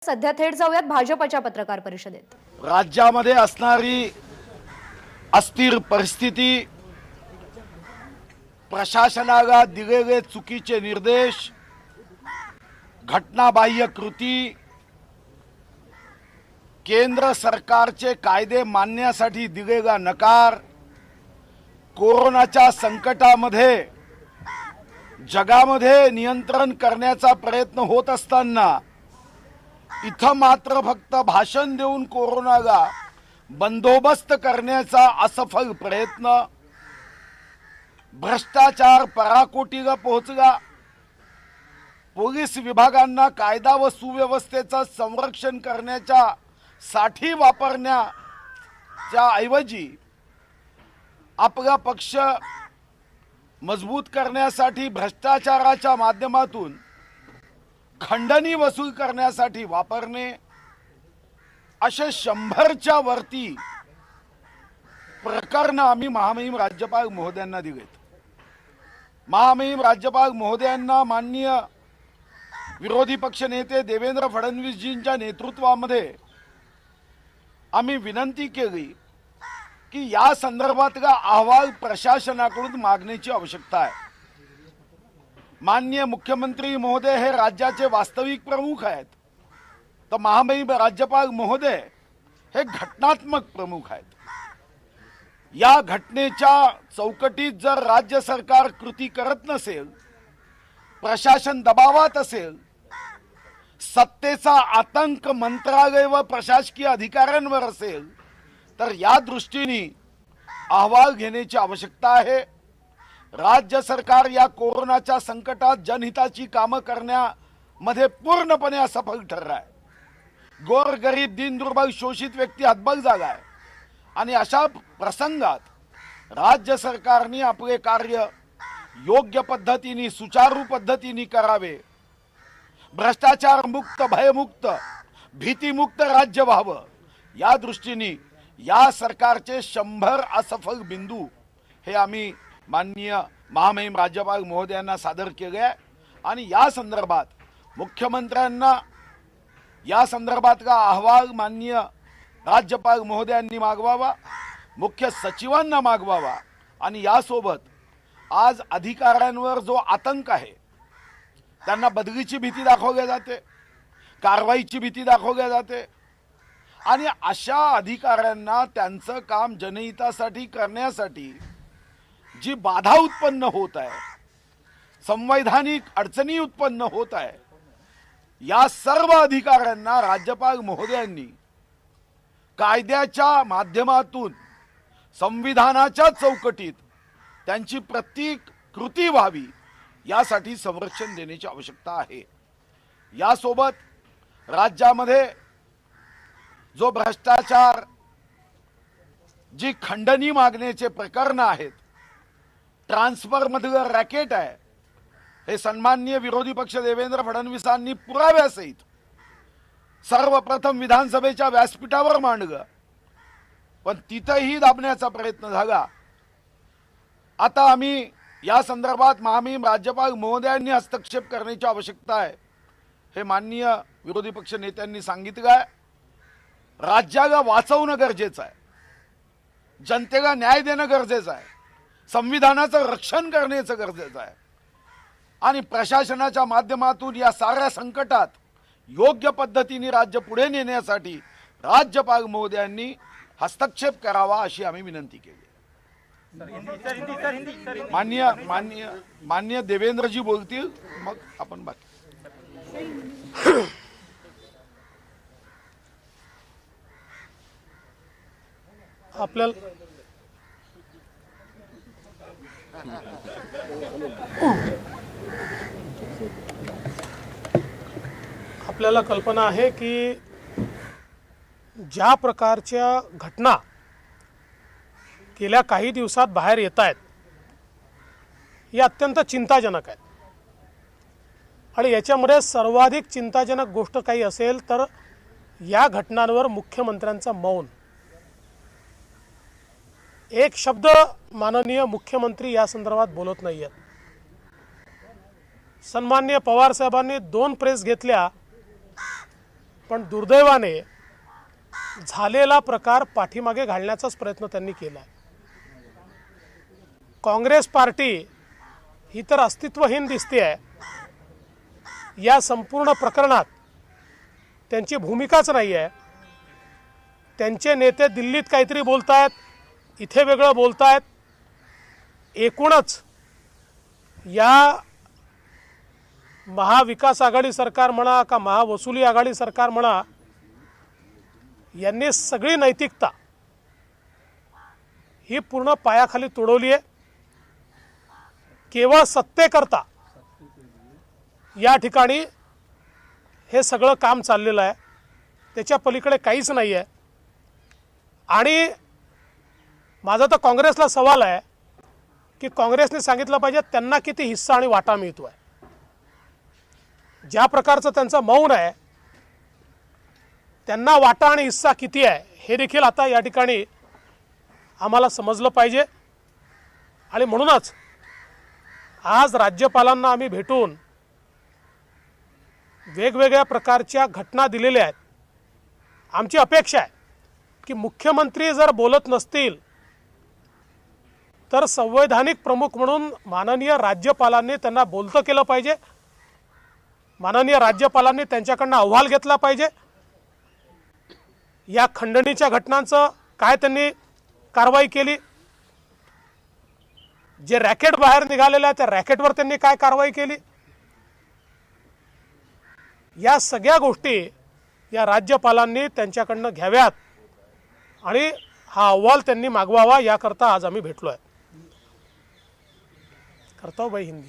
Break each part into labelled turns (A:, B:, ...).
A: सध्या थेट जाऊयात भाजपच्या पत्रकार परिषदेत।
B: राज्यामध्ये असणारी अस्थिर परिस्थिती, प्रशासनाला दिलेले चुकीचे निर्देश, घटनाबाह्य कृती, केंद्र सरकारचे कायदे मानण्यासाठी दिलेला नकार, कोरोनाच्या संकटामध्ये जगामध्ये नियंत्रण करण्याचा प्रयत्न होत असताना इथं मात्र फक्त भाषण देऊन कोरोनाला बंदोबस्त करण्याचा असफल प्रयत्न, भ्रष्टाचार पराकोटीला पोहोचला, पोलीस विभागांना कायदा व सुव्यवस्थेचं संरक्षण करण्याच्या साठी वापरण्याच्या ऐवजी आपला पक्ष मजबूत करण्यासाठी भ्रष्टाचाराच्या माध्यमातून खंडणी वसूल करण्यासाठी वापरणे, असे 100च्या वरती प्रकरण आम्ही महामहिम राज्यपाल महोदयांना दिलेत। महामहिम राज्यपाल महोदयांना माननीय विरोधी पक्ष नेते देवेंद्र फडणवीसजींच्या नेतृत्वामध्ये आम्ही विनंती केली की या संदर्भातला अहवाल प्रशासनाकडून मागण्याची आवश्यकता आहे। माननीय मुख्यमंत्री महोदय हे राज्याचे वास्तविक प्रमुख आहेत, तर महामहिम राज्यपाल महोदय हे घटनात्मक प्रमुख आहेत। या घटनेच्या चौकटीत जर राज्य सरकार कृती करत नसेल, प्रशासन दबावात असेल, सत्तेचा आतंक मंत्रालय व प्रशासकीय अधिकाऱ्यांवर असेल, तर या दृष्टीने अहवाल घेण्याची आवश्यकता आहे। राज्य सरकार या कोरोनाच्या संकटात जनहिताची कामं करण्यामध्ये पूर्णपणे असफल ठरला आहे। गोरगरीब, दीनदुर्बल, शोषित व्यक्ती हतबल झाला आहे आणि अशा प्रसंगात राज्य सरकारने आपले कार्य योग्य पद्धतीने, सुचारू पद्धतीने करावे। भ्रष्टाचार मुक्त, भयमुक्त, भीतीमुक्त राज्य व्हावं, या दृष्टीने या सरकारचे 100 असफल बिंदू हे आम्ही माननीय महामहिम राज्यपाल महोदयांना सादर केले आहे आणि या संदर्भात मुख्यमंत्र्यांना या संदर्भातला अहवाल माननीय राज्यपाल महोदयांनी मागवावा, मुख्य सचिवांना मागवावा आणि यासोबत आज अधिकाऱ्यांवर जो आतंक आहे, त्यांना बदलीची भीती दाखवली जाते, कारवाईची भीती दाखवली जाते आणि अशा अधिकाऱ्यांना त्यांचं काम जनहितासाठी करण्यासाठी जी बाधा उत्पन्न होत आहे, संवैधानिक अडचणी उत्पन्न होत आहे, या सर्व अधिकाऱ्यांना राज्यपाल महोदयांनी कायद्याच्या माध्यमातून संविधानाच्या चौकटीत त्यांची प्रत्येक कृती व्हावी यासाठी संरक्षण देण्याची आवश्यकता आहे। यासोबत राज्यामध्ये जो भ्रष्टाचार, जी खंडणी मागण्याचे प्रकरण आहेत, ट्रान्सफर मधलं रॅकेट आहे, हे सन्माननीय विरोधी पक्ष देवेंद्र फडणवीसांनी पुराव्यासहित सर्वप्रथम विधानसभेच्या व्यासपीठावर मांडलं, पण तिथेही दाबण्याचा प्रयत्न झाला। आता आम्ही या संदर्भात महामहिम राज्यपाल महोदयांनी हस्तक्षेप करण्याची आवश्यकता आहे हे माननीय विरोधी पक्ष नेत्यांनी सांगितलं आहे। राज्याला वाचवणं गरजेचं आहे, जनतेला न्याय देणं गरजेचं आहे, संविधानाचं रक्षण करण्याचं गरजेचं आहे आणि प्रशासनाच्या माध्यमातून या साऱ्या संकटात योग्य पद्धतीने राज्य पुढे नेण्यासाठी राज्यपाल महोदयांनी हस्तक्षेप करावा अशी आम्ही विनंती केली। माननीय देवेंद्रजी बोलतील, मग आपण बाकी।
C: आपल्याला कल्पना आहे की ज्या प्रकारच्या घटना गेल्या काही दिवसात बाहेर येत आहेत, ही अत्यंत चिंताजनक आहेत आणि याच्यामध्ये सर्वाधिक चिंताजनक गोष्ट काही असेल तर या घटनांवर मुख्यमंत्र्यांचं मौन। एक शब्द माननीय मुख्यमंत्री या संदर्भात बोलत नाहीयेत। सन्माननीय पवार साहेबांनी 2 प्रेस घेतल्या पण दुर्दैवाने झालेला प्रकार पाठीमागे घालण्याचाच प्रयत्न त्यांनी केला आहे. काँग्रेस पार्टी ही तर अस्तित्वहीन दिसते आहे. या संपूर्ण प्रकरणात त्यांची भूमिकाच नाही आहे. त्यांचे नेते दिल्लीत काहीतरी बोलतायत, इथे वेगळं बोलतायत. एकूणच या महाविकास आघाडी सरकार म्हणा का महावसुली आघाडी सरकार म्हणा, यांनी सगळी नैतिकता ही पूर्ण पायाखाली तुडवली आहे. केवळ सत्तेकरता या ठिकाणी हे सगळं काम चाललेलं आहे. त्याच्या पलीकडे काहीच नाही आहे. आणि माझा तर काँग्रेसला सवाल आहे की काँग्रेसने सांगितलं पाहिजे त्यांना किती हिस्सा आणि वाटा मिळतो आहे. ज्या प्रकारचं त्यांचं मौन आहे, त्यांना वाटा आणि हिस्सा किती आहे हे देखील आता या ठिकाणी आम्हाला समजलं पाहिजे. आणि म्हणूनच आज राज्यपालांना आम्ही भेटून वेगवेगळ्या प्रकारच्या घटना दिलेल्या आहेत. आमची अपेक्षा आहे की मुख्यमंत्री जर बोलत नसतील तर संवैधानिक प्रमुख म्हणून माननीय राज्यपालांनी त्यांना बोलतं केलं पाहिजे. माननीय राज्यपालांनी त्यांच्याकडनं अहवाल घेतला पाहिजे. या खंडणीच्या घटनांचं काय त्यांनी कारवाई केली, जे रॅकेट बाहेर निघालेलं आहे त्या रॅकेटवर त्यांनी काय कारवाई केली, या सगळ्या गोष्टी या राज्यपालांनी त्यांच्याकडनं घ्याव्यात आणि हा अहवाल त्यांनी मागवावा. याकरता आज आम्ही भेटलो आहे. करता हूं भाई हिंदी.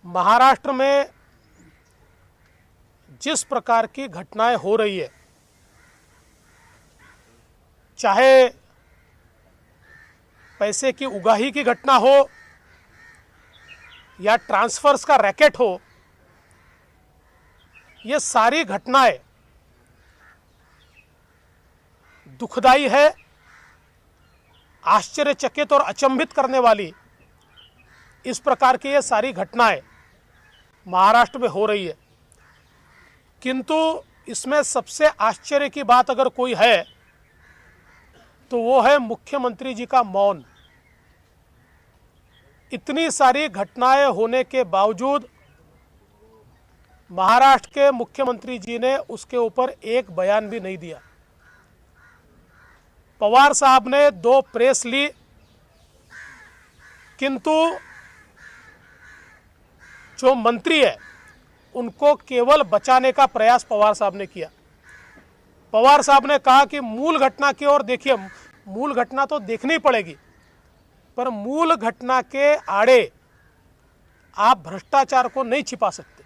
C: महाराष्ट्र में जिस प्रकार की घटनाएं हो रही है, चाहे पैसे की उगाही की घटना हो या ट्रांसफर्स का रैकेट हो, ये सारी घटनाएं दुखदाई है, आश्चर्यचकित और अचंभित करने वाली इस प्रकार की ये सारी घटनाएं महाराष्ट्र में हो रही है. किंतु इसमें सबसे आश्चर्य की बात अगर कोई है तो वो है मुख्यमंत्री जी का मौन. इतनी सारी घटनाएं होने के बावजूद महाराष्ट्र के मुख्यमंत्री जी ने उसके ऊपर एक बयान भी नहीं दिया. पवार साहब ने 2 प्रेस ली, किंतु जो मंत्री है उनको केवल बचाने का प्रयास पवार साहब ने किया. पवार साहब ने कहा कि मूल घटना की ओर देखिए. मूल घटना तो देखनी पड़ेगी, पर मूल घटना के आड़े आप भ्रष्टाचार को नहीं छिपा सकते.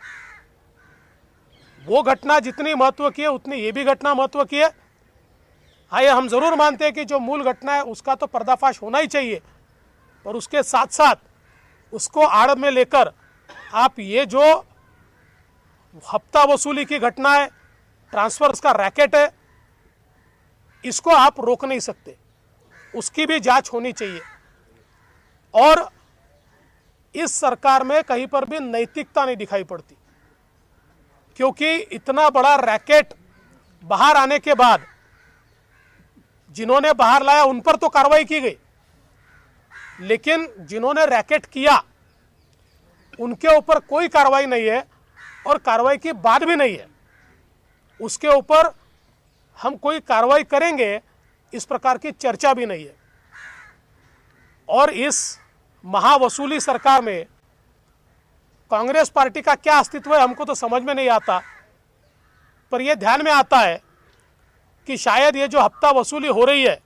C: वो घटना जितनी महत्व की है उतनी ये भी घटना महत्व की है. हाँ, ये हम जरूर मानते हैं कि जो मूल घटना है उसका तो पर्दाफाश होना ही चाहिए, पर उसके साथ साथ उसको आड़ में लेकर आप ये जो हफ्ता वसूली की घटना है, ट्रांसफर्स का रैकेट है, इसको आप रोक नहीं सकते. उसकी भी जांच होनी चाहिए. और इस सरकार में कहीं पर भी नैतिकता नहीं दिखाई पड़ती, क्योंकि इतना बड़ा रैकेट बाहर आने के बाद जिन्होंने बाहर लाया उन पर तो कार्रवाई की गई, लेकिन जिन्होंने रैकेट किया उनके ऊपर कोई कार्रवाई नहीं है और कार्रवाई की बात भी नहीं है. उसके ऊपर हम कोई कार्रवाई करेंगे इस प्रकार की चर्चा भी नहीं है. और इस महावसूली सरकार में कांग्रेस पार्टी का क्या अस्तित्व है हमको तो समझ में नहीं आता. पर यह ध्यान में आता है कि शायद ये जो हफ्ता वसूली हो रही है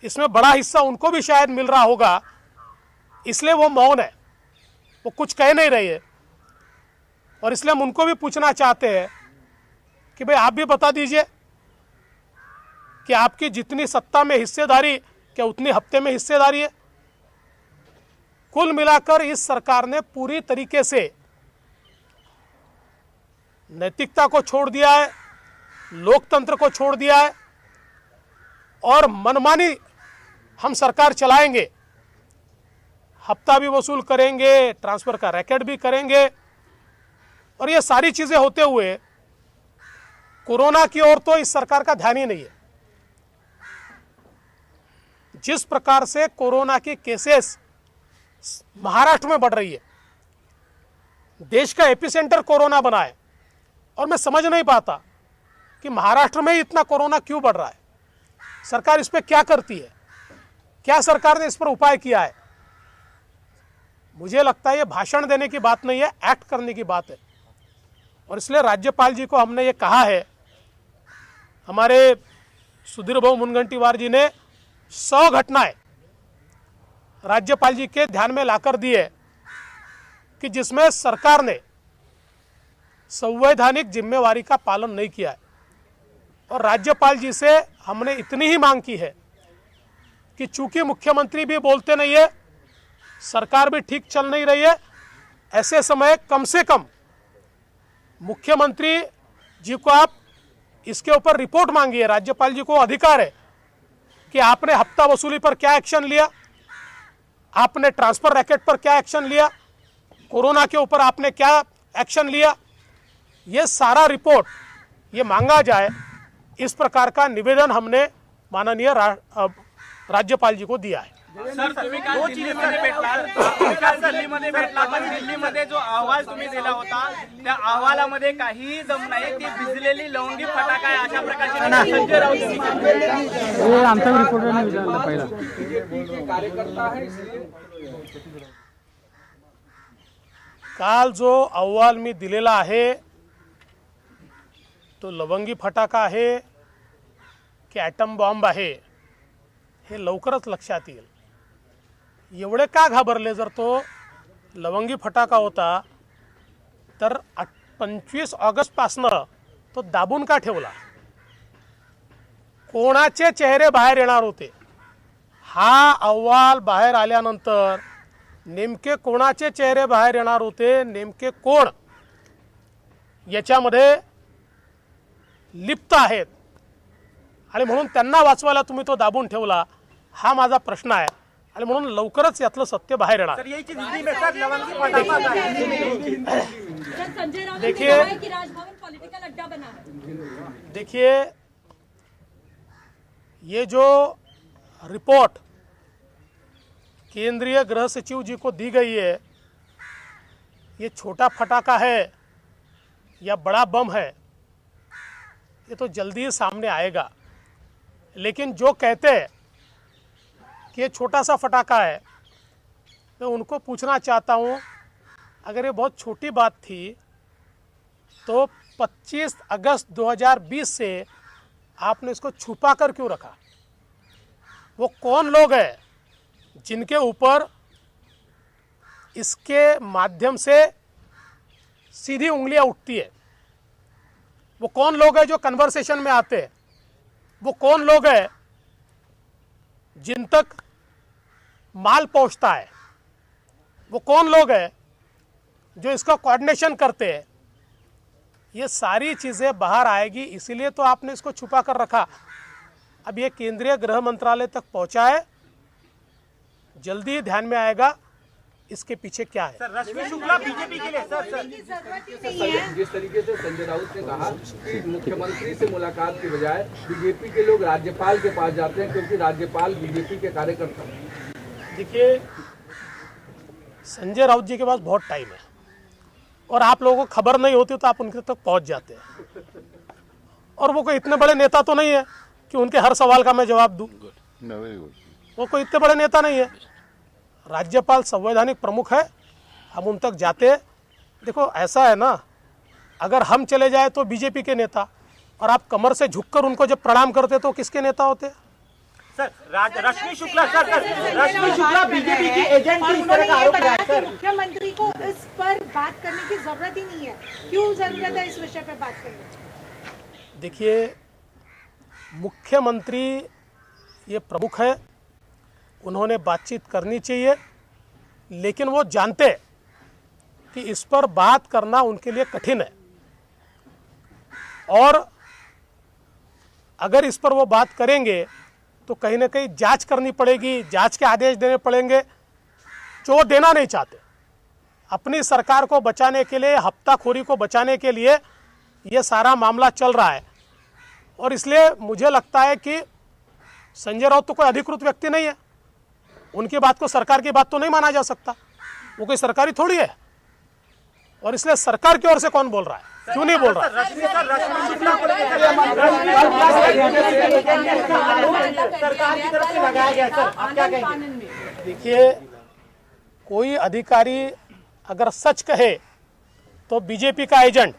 C: इसमें बड़ा हिस्सा उनको भी शायद मिल रहा होगा, इसलिए वो मौन है, वो कुछ कह नहीं रही है. और इसलिए हम उनको भी पूछना चाहते हैं कि भाई आप भी बता दीजिए कि आपकी जितनी सत्ता में हिस्सेदारी क्या उतनी हफ्ते में हिस्सेदारी है. कुल मिलाकर इस सरकार ने पूरी तरीके से नैतिकता को छोड़ दिया है, लोकतंत्र को छोड़ दिया है और मनमानी हम सरकार चलाएंगे, हफ्ता भी वसूल करेंगे, ट्रांसफर का रैकेट भी करेंगे, और ये सारी चीजें होते हुए कोरोना की ओर तो इस सरकार का ध्यान ही नहीं है। जिस प्रकार से कोरोना की केसेस महाराष्ट्र में बढ़ रही है, देश का एपिसेंटर कोरोना बना है, और मैं समझ नहीं पाता कि महाराष्ट्र में ही इतना कोरोना क्यों बढ़ रहा है। सरकार इस पर क्या करती है? क्या सरकार ने इस पर उपाय किया है? मुझे लगता है ये भाषण देने की बात नहीं है, एक्ट करने की बात है। और इसलिए राज्यपाल जी को हमने ये कहा है, हमारे सुधीर भाऊ मुनगंटीवार जी ने 100 घटनाएं राज्यपाल जी के ध्यान में लाकर दी है कि जिसमें सरकार ने संवैधानिक जिम्मेवारी का पालन नहीं किया है। और राज्यपाल जी से हमने इतनी ही मांग की है कि चूंकि मुख्यमंत्री भी बोलते नहीं है, सरकार भी ठीक चल नहीं रही है, ऐसे समय कम से कम मुख्यमंत्री जी को आप इसके ऊपर रिपोर्ट मांगिए। राज्यपाल जी को अधिकार है कि आपने हफ्ता वसूली पर क्या एक्शन लिया, आपने ट्रांसफर रैकेट पर क्या एक्शन लिया, कोरोना के ऊपर आपने क्या एक्शन लिया, ये सारा रिपोर्ट ये मांगा जाए। इस प्रकार का निवेदन हमने माननीय राज्यपाल जी को दिया है।
D: सर, तुम्ही काल दिल्लीमध्ये भेटला, पण दिल्लीमध्ये जो अहवाल तुम्ही दिला होता त्या अहवालामध्ये काहीही दम नाही, ती भिजलेली लवंगी फटाका आहे अशा प्रकारची संजय राऊत
E: हे आमचा रिपोर्टरने विचारलं पहिला।
C: काल जो अहवाल मी दिलेला आहे तो लवंगी फटाका आहे की ॲटम बॉम्ब आहे हे लवकरच लक्षात येईल। एवढे का घाबरले? जर तो लवंगी फटाका होता तर 25 ऑगस्टपासनं तो दाबून का ठेवला? कोणाचे चेहरे बाहेर येणार होते? हा अहवाल बाहेर आल्यानंतर नेमके कोणाचे चेहरे बाहेर येणार होते, नेमके कोण याच्यामध्ये लिप्त आहेत आणि म्हणून त्यांना वाचवायला तुम्ही तो दाबून ठेवला, हा माझा प्रश्न आहे। आणि म्हणून लवकरच यातलं सत्य बाहेर येणार। देखिए ये जो रिपोर्ट केंद्रीय गृह सचिव जी को दी गई है, ये छोटा फटाका है या बड़ा बम है, ये तो जल्दी ही सामने आएगा। लेकिन जो कहते हैं कि ये छोटा सा फटाका है, मैं उनको पूछना चाहता हूँ, अगर ये बहुत छोटी बात थी तो 25 अगस्त 2020 से आपने इसको छुपा कर क्यों रखा? वो कौन लोग हैं जिनके ऊपर इसके माध्यम से सीधी उंगलियां उठती है? वो कौन लोग हैं जो कन्वर्सेशन में आते हैं? वो कौन लोग हैं जिन तक माल पहुंचता है? वो कौन लोग हैं जो इसका कोऑर्डिनेशन करते हैं? ये सारी चीज़ें बाहर आएगी, इसीलिए तो आपने इसको छुपा कर रखा। अब ये केंद्रीय गृह मंत्रालय तक पहुंचा है, जल्दी ही ध्यान में आएगा इसके पीछे क्या है।
D: सर, रश्मि शुक्ला बीजेपी के लिए सर
F: जिस तरीके से संजय राउत ने कहा कि मुख्यमंत्री से मुलाकात की बजाय बीजेपी के लोग राज्यपाल के पास जाते हैं क्योंकि राज्यपाल बीजेपी के कार्यकर्ता हैं।
C: देखिए, संजय राउत जी के पास बहुत टाइम है और आप लोगों को खबर नहीं होती तो आप उनके तक पहुंच जाते हैं, और वो कोई इतने बड़े नेता तो नहीं है कि उनके हर सवाल का मैं जवाब दूं। वो कोई इतने बड़े नेता नहीं है। राज्यपाल संवैधानिक प्रमुख है, हम उन तक जाते हैं। देखो ऐसा है ना, अगर हम चले जाए तो बीजेपी के नेता, और आप कमर से झुककर उनको जब प्रणाम करते तो किसके नेता होते?
D: सर, रश्मि शुक्ला रश्मि शुक्ला बीजेपी की एजेंट की इस तरह का आरोप लगाया सर।
G: मुख्यमंत्री को इस पर बात करने की जरूरत ही नहीं है, क्यों जरूरत है इस विषय पर बात करने की?
C: देखिए, मुख्यमंत्री ये प्रमुख है, उन्होंने बातचीत करनी चाहिए, लेकिन वो जानते हैं कि इस पर बात करना उनके लिए कठिन है, और अगर इस पर वो बात करेंगे तो कहीं ना कहीं जांच करनी पड़ेगी, जांच के आदेश देने पड़ेंगे। चोट देना नहीं चाहते। अपनी सरकार को बचाने के लिए, हफ्ताखोरी को बचाने के लिए ये सारा मामला चल रहा है। और इसलिए मुझे लगता है कि संजय राउत तो कोई अधिकृत व्यक्ति नहीं है, उनकी बात को सरकार की बात तो नहीं माना जा सकता, वो कोई सरकारी थोड़ी है। और इसलिए सरकार की ओर से कौन बोल रहा है, क्यों नहीं बोल रहा है? देखिए, कोई अधिकारी अगर सच कहे तो बीजेपी का एजेंट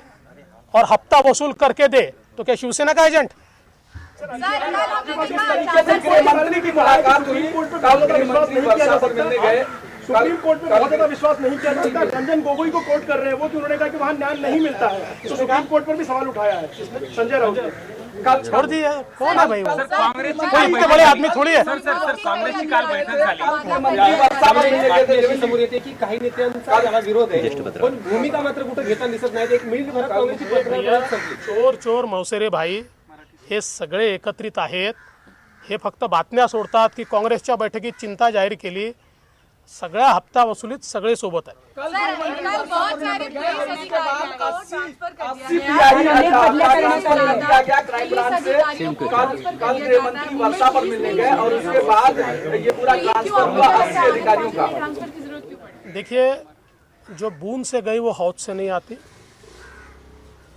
C: और हफ्ता वसूल करके दे तो क्या शिवसेना का एजेंट?
F: गृहमंत्री की मुलाकात हुई, कल गृहमंत्री वर्षा पर मिलने गए।
H: सुप्रीम कोर्ट में बहुत ज्यादा विश्वास नहीं किया जाता। रंजन गोगोई को कोर्ट कर रहे हैं वो, कि उन्होंने कहा कि वहाँ न्याय नहीं मिलता है, तो सुप्रीम कोर्ट पर भी सवाल उठाया है संजय राउत ने।
C: छोड़ दिए, कौन है भाई वो?
D: काँग्रेस
C: कोई इतने बड़े आदमी थोडी आहे।
D: काँग्रेसची काल बैठक झाली।
H: समोर येते की काही नेत्यांचा त्याला विरोध आहे, पण भूमिका मात्र कुठे घेताना दिसत नाही। एक मिनिटभरात काँग्रेसची पत्रकार संपली।
C: चोर चोर मौसेरे भाई हे सगळे एकत्रित आहेत। हे फक्त बातम्या सोडतात की काँग्रेसच्या बैठकीत चिंता जाहीर केली। सगळ्या हप्ता वसुलीत सगळे सोबत आहेत।
F: कल गृहमंत्री वर्षा पर मिलने गए और उसके बाद ये पूरा ट्रांसफर हुआ 80 अधिकारियों का।
C: देखिए, जो बूंद से गई वो हौद से नहीं आती।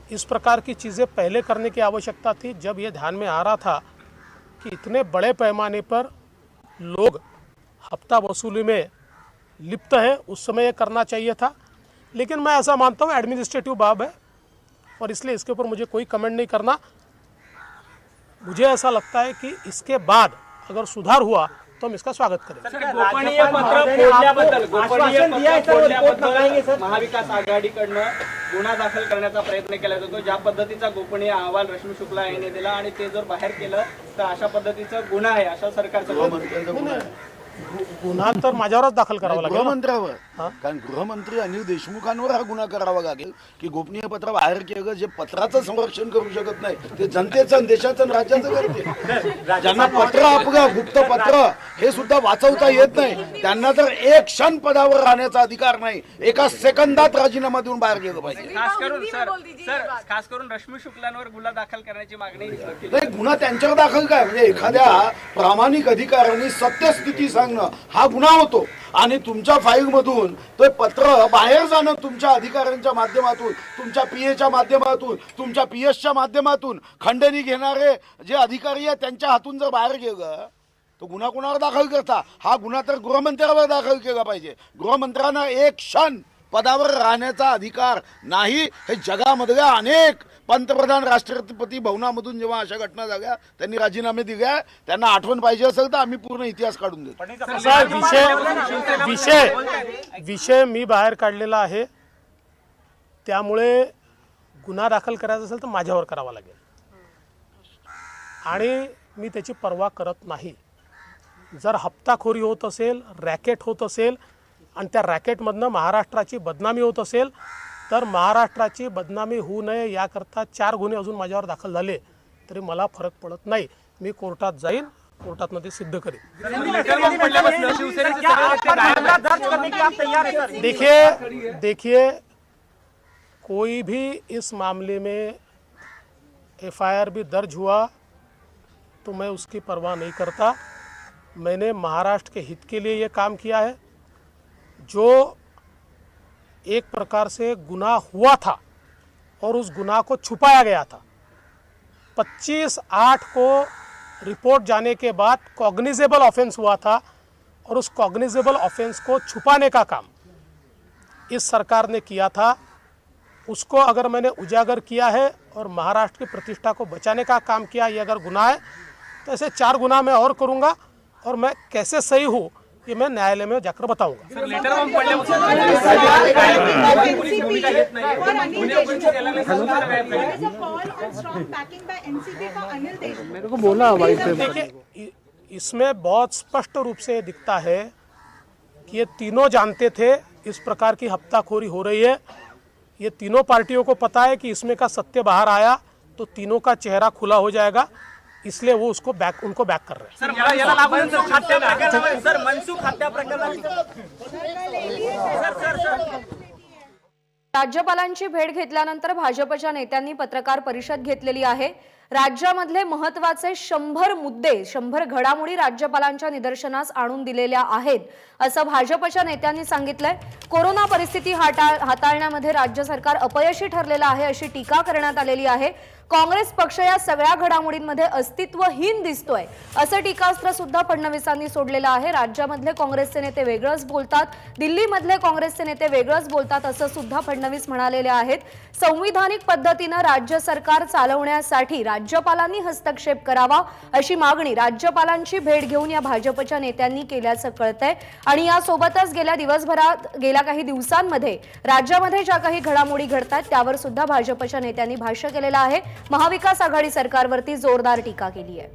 C: इस प्रकार की चीज़ें पहले करने की आवश्यकता थी, जब ये ध्यान में आ रहा था कि इतने बड़े पैमाने पर लोग हफ्ता वसूली में लिप्त है, उस समय ये करना चाहिए था। लेकिन मैं ऐसा मानता हूँ एडमिनिस्ट्रेटिव बाब है और इसलिए इसके ऊपर मुझे कोई कमेंट नहीं करना। मुझे ऐसा लगता है कि इसके बाद अगर सुधार हुआ तो हम इसका स्वागत करेंगे।
D: गोपनीय पत्र फोडल्याबद्दल महाविकास आघाडीकडनं गुन्हा दाखल करण्याचा प्रयत्न केला जातो। ज्या पद्धतीचा गोपनीय अहवाल रश्मी शुक्ला यांनी दिला आणि ते जर बाहेर केलं तर अशा पद्धतीचा गुन्हा आहे असं सरकारचं
C: गुन्हा तर माझ्यावरच दाखल करावा लागेल ना।
B: गृहमंत्र्यावर, कारण गृहमंत्री अनिल देशमुखांवर हा गुन्हा करावा लागेल की गोपनीय पत्र बाहेर केलं, जे पत्राचं संरक्षण करू शकत नाही ते जनतेचं आणि देशाचं आणि राज्याचं करते। ज्यांना पत्र आपलं गुप्त पत्र हे सुद्धा वाचवता येत नाही, त्यांना तर एक क्षण पदावर राहण्याचा अधिकार नाही, एका सेकंदात राजीनामा देऊन बाहेर गेलं पाहिजे।
D: खास करून रश्मी शुक्लांवर गुन्हा दाखल करण्याची मागणी
B: नाही, गुन्हा त्यांच्यावर दाखल काय, म्हणजे एखाद्या प्रामाणिक अधिकाऱ्यांनी सत्यस्थिती सांगणं हा गुन्हा होतो। आणि तुमच्या फाईल मधून तो पत्र बाहेर जाणं तुमच्या अधिकाऱ्यांच्या माध्यमातून, तुमच्या पीएच्या माध्यमातून, तुमच्या पीएसच्या माध्यमातून खंडणी घेणारे जे अधिकारी आहेत त्यांच्या हातून जर बाहेर गेलं तो गुन्हा कोणावर दाखल करता? हा गुन्हा तर गृहमंत्र्यावर दाखल केला पाहिजे। गृहमंत्र्यांना एक क्षण पदावर राहण्याचा अधिकार नाही। हे जगामधल्या अनेक पंतप्रधान, राष्ट्रपती भवनामधून जेव्हा अशा घटना झाल्या त्यांनी राजीनामे दिले, त्यांना आठवण पाहिजे असेल तर आम्ही पूर्ण इतिहास काढून देतो।
C: विषय मी बाहेर काढलेला आहे, त्यामुळे गुन्हा दाखल करायचा असेल तर माझ्यावर करावा लागेल आणि मी त्याची पर्वा करत नाही। जर हप्ताखोरी होत असेल, रॅकेट होत असेल आणि त्या रॅकेटमधनं महाराष्ट्राची बदनामी होत असेल तर महाराष्ट्राची बदनामी होऊ नये याकरता 4 गुन्हे अजून माझ्यावर दाखल झाले तरी मला फरक पडत नाही। मी कोर्टात जाईन, कोर्टातनं ते सिद्ध करेन। देखिए कोई भी इस मामले में एफआईआर भी दर्ज हुआ तो मैं उसकी परवाह नहीं करता। मैंने महाराष्ट्र के हित के लिए ये काम किया है। जो एक प्रकार से गुनाह हुआ था और उस गुनाह को छुपाया गया था, 25/8 को रिपोर्ट जाने के बाद कॉग्निजेबल ऑफेंस हुआ था और उस कॉग्निजेबल ऑफेंस को छुपाने का काम इस सरकार ने किया था। उसको अगर मैंने उजागर किया है और महाराष्ट्र की प्रतिष्ठा को बचाने का काम किया, ये अगर गुनाह है तो ऐसे 4 गुनाह मैं और करूँगा और मैं कैसे सही हूँ ये मैं न्यायालय में जाकर बताऊंगा।
E: मेरे को बोला भाई से।
C: देखिए, इसमें बहुत स्पष्ट रूप से दिखता है कि ये तीनों जानते थे इस प्रकार की हफ्ताखोरी हो रही है। ये तीनों पार्टियों को पता है कि इसमें का सत्य बाहर आया तो तीनों का चेहरा खुला हो जाएगा इसलिए वो उनको बैक कर रहे हैं।
D: सर याला लागून मनसुख हत्या प्रकरणामध्ये सर मनसुख हत्या प्रकरणाची
A: राज्यपालांची भेट घेतल्यानंतर भाजपच्या नेत्यांनी पत्रकार परिषद घेतलेली आहे। राज्यामधले महत्त्वाचे 100 मुद्दे 100 घडामोडी राज्यपालांच्या निदर्शनास आणून दिलेल्या आहेत असं भाजपच्या नेत्यांनी सांगितलंय। कोरोना परिस्थिती हाताळण्यामध्ये राज्य सरकार अपयशी ठरलेलं आहे अशी टीका करण्यात आलेली आहे। काँग्रेस पक्ष या सगळ्या घडामोडींमध्ये अस्तित्वहीन दिसतोय असं टीकास्त्र सुद्धा फडणवीसांनी सोडलेलं आहे। राज्यामधले काँग्रेसचे नेते वेगळंच बोलतात, दिल्लीमधले काँग्रेसचे नेते वेगळंच बोलतात असं सुद्धा फडणवीस म्हणालेले आहेत। संविधानिक पद्धतीने राज्य सरकार चालवण्यासाठी राज्यपालांनी हस्तक्षेप करावा अशी मागणी राज्यपालांची भेट घेऊन या भाजपच्या नेत्यांनी केल्याचं कळतंय। आणि यासोबतच गेल्या काही दिवसांमध्ये राज्यामध्ये ज्या काही घडामोडी घडतात त्यावर सुद्धा भाजपच्या नेत्यांनी भाष्य केलेलं आहे। महाविकास आघाडी सरकारवरती जोरदार टीका केली आहे।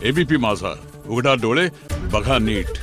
I: एबीपी माझा, उघडा डोळे बघा नीट।